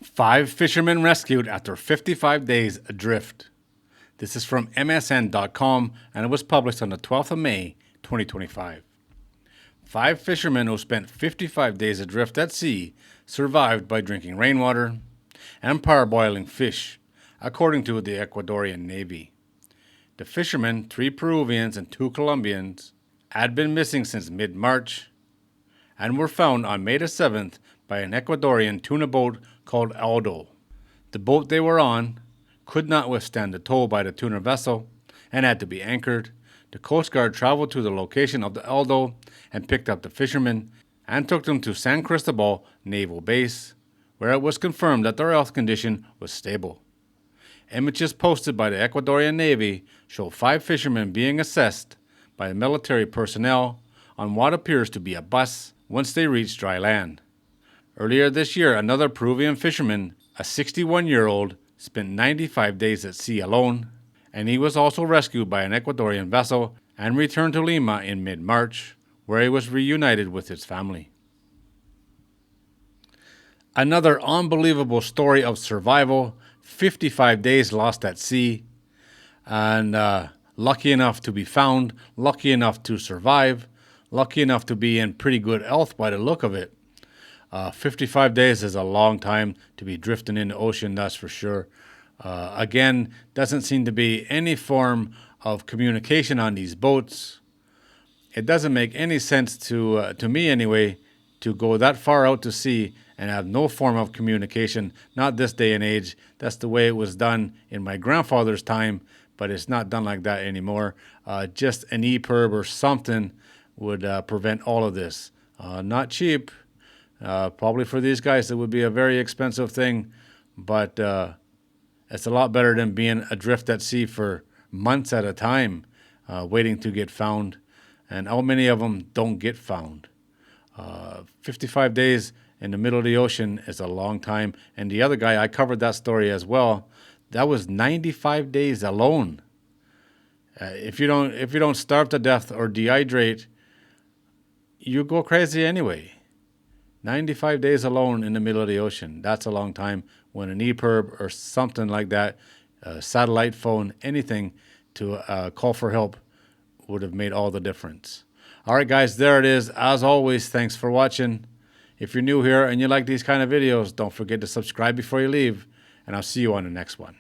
5 fishermen rescued after 55 days adrift. This is from MSN.com and it was published on the 12th of May, 2025. 5 fishermen who spent 55 days adrift at sea survived by drinking rainwater and parboiling fish, according to the Ecuadorian Navy. The fishermen, 3 Peruvians and 2 Colombians, had been missing since mid-March and were found on May the 7th by an Ecuadorian tuna boat called Aldo. The boat they were on could not withstand the tow by the tuna vessel and had to be anchored. The Coast Guard traveled to the location of the Aldo and picked up the fishermen and took them to San Cristobal Naval Base, where it was confirmed that their health condition was stable. Images posted by the Ecuadorian Navy show 5 fishermen being assessed by the military personnel on what appears to be a bus once they reach dry land. Earlier this year, another Peruvian fisherman, a 61-year-old, spent 95 days at sea alone, and he was also rescued by an Ecuadorian vessel and returned to Lima in mid-March, where he was reunited with his family. Another unbelievable story of survival, 55 days lost at sea, and lucky enough to be found, lucky enough to survive, lucky enough to be in pretty good health by the look of it. 55 days is a long time to be drifting in the ocean, that's for sure. Again, doesn't seem to be any form of communication on these boats. It doesn't make any sense to me anyway, to go that far out to sea and have no form of communication. Not this day and age. That's the way it was done in my grandfather's time, but it's not done like that anymore. Just an EPIRB or something would prevent all of this. Not cheap. Probably for these guys it would be a very expensive thing, but it's a lot better than being adrift at sea for months at a time, waiting to get found. And how many of them don't get found? 55 days in the middle of the ocean is a long time. And the other guy, I covered that story as well. That was 95 days alone. If you don't starve to death or dehydrate, you go crazy anyway. 95 days alone in the middle of the ocean. That's a long time. When an EPIRB or something like that, a satellite phone, anything to call for help would have made all the difference. All right, guys, there it is. As always, thanks for watching. If you're new here and you like these kind of videos, don't forget to subscribe before you leave, and I'll see you on the next one.